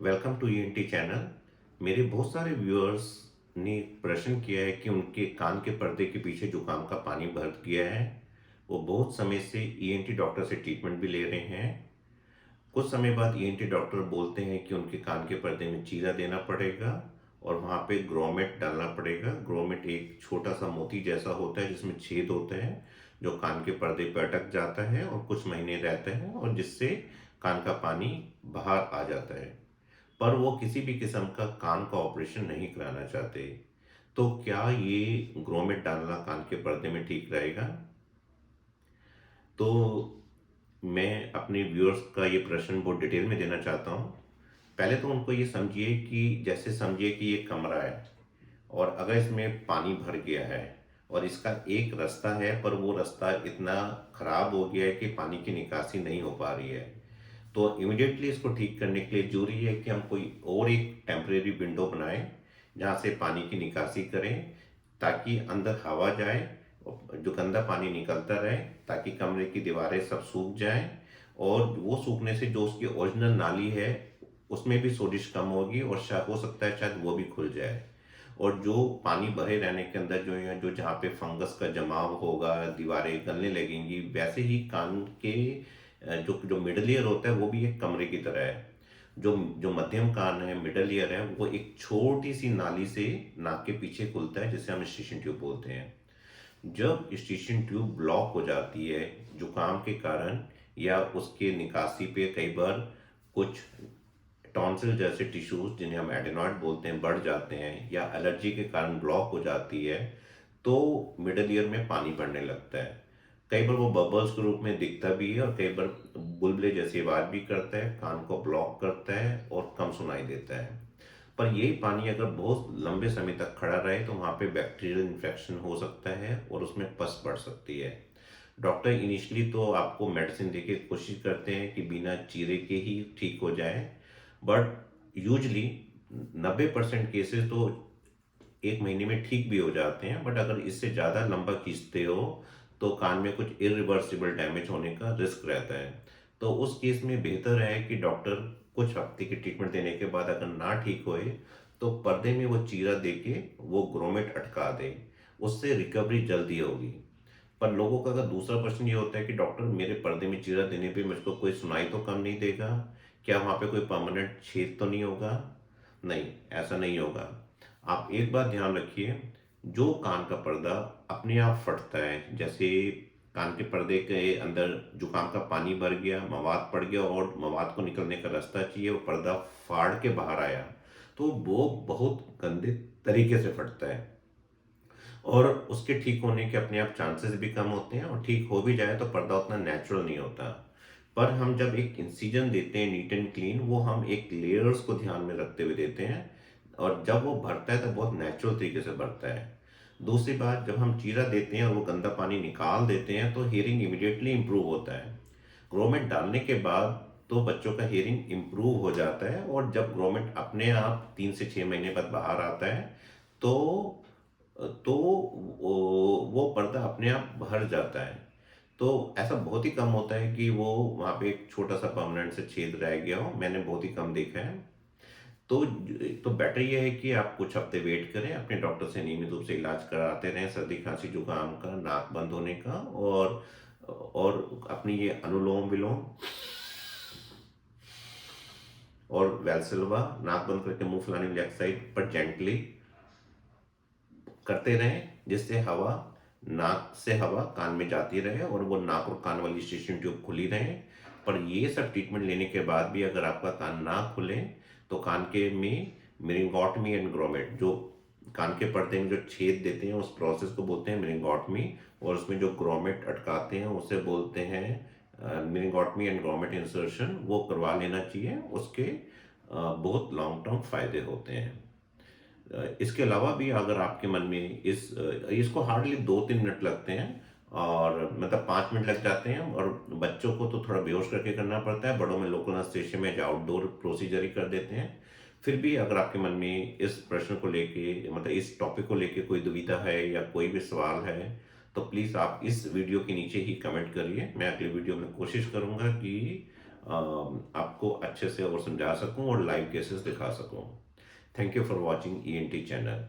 Welcome to ENT channel. मेरे बहुत सारे व्यूअर्स ने प्रश्न किया है कि उनके कान के पर्दे के पीछे जुकाम का पानी भर गया है। वो बहुत समय से ईएनटी डॉक्टर से ट्रीटमेंट भी ले रहे हैं। कुछ समय बाद ईएनटी डॉक्टर बोलते हैं कि उनके कान के पर्दे में चीरा देना पड़ेगा और वहाँ पे ग्रोमेट डालना पड़ेगा। ग्रोमेट एक छोटा सा मोती जैसा होता है जिसमें छेद होते हैं, जो कान के पर्दे पर अटक जाता है और कुछ महीने रहता है और जिससे कान का पानी बाहर आ जाता है। पर वो किसी भी किस्म का कान का ऑपरेशन नहीं कराना चाहते। तो क्या ये ग्रोमेट डालना कान के पर्दे में ठीक रहेगा? तो मैं अपने व्यूअर्स का ये प्रश्न बहुत डिटेल में देना चाहता हूँ। पहले तो उनको ये समझिए कि जैसे समझिए कि ये कमरा है और अगर इसमें पानी भर गया है और इसका एक रास्ता है, पर वो रास्ता इतना खराब हो गया है कि पानी की निकासी नहीं हो पा रही है। तो इमिडिएटली इसको ठीक करने के लिए जरूरी है कि हम कोई और एक टेम्परेरी विंडो बनाएं जहाँ से पानी की निकासी करें, ताकि अंदर हवा जाए और जो गंदा पानी निकलता रहे, ताकि कमरे की दीवारें सब सूख जाएं। और वो सूखने से जो उसकी ओरिजिनल नाली है उसमें भी सोडिश कम होगी और शायद हो सकता है शायद वो भी खुल जाए। और जो पानी भरे रहने के अंदर जो है, जो जहाँ पे फंगस का जमाव होगा, दीवारें गलने लगेंगी, वैसे ही कान के जो जो मिडल ईयर होता है वो भी एक कमरे की तरह है। जो जो मध्यम कान है, मिडल ईयर है, वो एक छोटी सी नाली से नाक के पीछे खुलता है जिसे हम स्टिशन ट्यूब बोलते हैं। जब स्टिशन ट्यूब ब्लॉक हो जाती है जुकाम के कारण, या उसके निकासी पे कई बार कुछ टॉन्सिल जैसे टिश्यूज जिन्हें हम एडेनॉइड बोलते हैं बढ़ जाते हैं, या एलर्जी के कारण ब्लॉक हो जाती है, तो मिडल ईयर में पानी बढ़ने लगता है। कई बार वो बबल्स के रूप में दिखता भी है और कई बार बुलबुले जैसी आवाज भी करता है, कान को ब्लॉक करता है और कम सुनाई देता है। पर यही पानी अगर बहुत लंबे समय तक खड़ा रहे तो वहाँ पे बैक्टीरियल इन्फेक्शन हो सकता है और उसमें पस बढ़ सकती है। डॉक्टर इनिशियली तो आपको मेडिसिन देके कोशिश करते हैं कि बिना चीरे के ही ठीक हो जाए, बट यूजली 90% केसेस तो एक महीने में ठीक भी हो जाते हैं। बट अगर इससे ज़्यादा लंबा खींचते हो तो कान में कुछ इरिवर्सिबल डैमेज होने का रिस्क रहता है। तो उस केस में बेहतर है कि डॉक्टर कुछ हफ्ते की ट्रीटमेंट देने के बाद अगर ना ठीक होए तो पर्दे में वो चीरा देके वो ग्रोमेट अटका दे, उससे रिकवरी जल्दी होगी। पर लोगों का अगर दूसरा प्रश्न ये होता है कि डॉक्टर मेरे पर्दे में चीरा देने पे मुझको कोई सुनाई तो कम नहीं देगा, क्या वहाँ पे कोई परमानेंट छेद तो नहीं होगा? नहीं, ऐसा नहीं होगा। आप एक बात ध्यान रखिए, जो कान का पर्दा अपने आप फटता है, जैसे कान के पर्दे के अंदर जुकाम का पानी भर गया, मवाद पड़ गया और मवाद को निकलने का रास्ता चाहिए, वो पर्दा फाड़ के बाहर आया, तो वो बहुत गंदे तरीके से फटता है और उसके ठीक होने के अपने आप चांसेस भी कम होते हैं, और ठीक हो भी जाए तो पर्दा उतना नेचुरल नहीं होता। पर हम जब एक इंसिजन देते हैं नीट एंड क्लीन, वो हम एक लेयर्स को ध्यान में रखते हुए देते हैं, और जब वो भरता है तो बहुत नेचुरल तरीके से भरता है। दूसरी बात, जब हम चीरा देते हैं और वो गंदा पानी निकाल देते हैं तो हियरिंग इमिडिएटली इम्प्रूव होता है। ग्रोमेट डालने के बाद तो बच्चों का हियरिंग इम्प्रूव हो जाता है, और जब ग्रोमेट अपने आप 3 से 6 महीने बाद बाहर आता है तो वो पर्दा अपने आप भर जाता है। तो ऐसा बहुत ही कम होता है कि वो वहाँ पे एक छोटा सा परमानेंट से छेद रह गया हो, मैंने बहुत ही कम देखा है। तो बेटर ये है कि आप कुछ हफ्ते वेट करें, अपने डॉक्टर से नियमित रूप से इलाज कराते रहें, सर्दी खांसी जुकाम का, नाक बंद होने का, और अपनी ये अनुलोम विलोम और वैल्सल्वा, नाक बंद करके मुंह फुलाने वाली एक्सरसाइज पर जेंटली करते रहें, जिससे हवा, नाक से हवा कान में जाती रहे और वो नाक और कान वाली स्टिशन ट्यूब खुली रहे। पर ये सब ट्रीटमेंट लेने के बाद भी अगर आपका कान ना खुले तो कान के में मेनिंगोटमी एंड ग्रोमेट, जो कान के पर्दे में जो छेद देते हैं उस प्रोसेस को बोलते हैं मेनिंगोटमी, और उसमें जो ग्रोमेट अटकाते हैं उसे बोलते हैं मेनिंगोटमी एंड ग्रोमेट इंसर्शन। वो करवा लेना चाहिए, उसके बहुत लॉन्ग टर्म फायदे होते हैं। इसके अलावा भी अगर आपके मन में इसको हार्डली 2-3 मिनट लगते हैं, और मतलब 5 मिनट लग जाते हैं, और बच्चों को तो थोड़ा बेहोश करके करना पड़ता है, बड़ों में लोकल एनेस्थीसिया में जो आउटडोर प्रोसीजर ही कर देते हैं। फिर भी अगर आपके मन में इस प्रश्न को लेके, मतलब इस टॉपिक को लेके कोई दुविधा है या कोई भी सवाल है, तो प्लीज़ आप इस वीडियो के नीचे ही कमेंट करिए। मैं अगले वीडियो में कोशिश करूंगा कि आपको अच्छे से और समझा सकूं और लाइव केसेस दिखा सकूं। Thank you for watching ENT channel.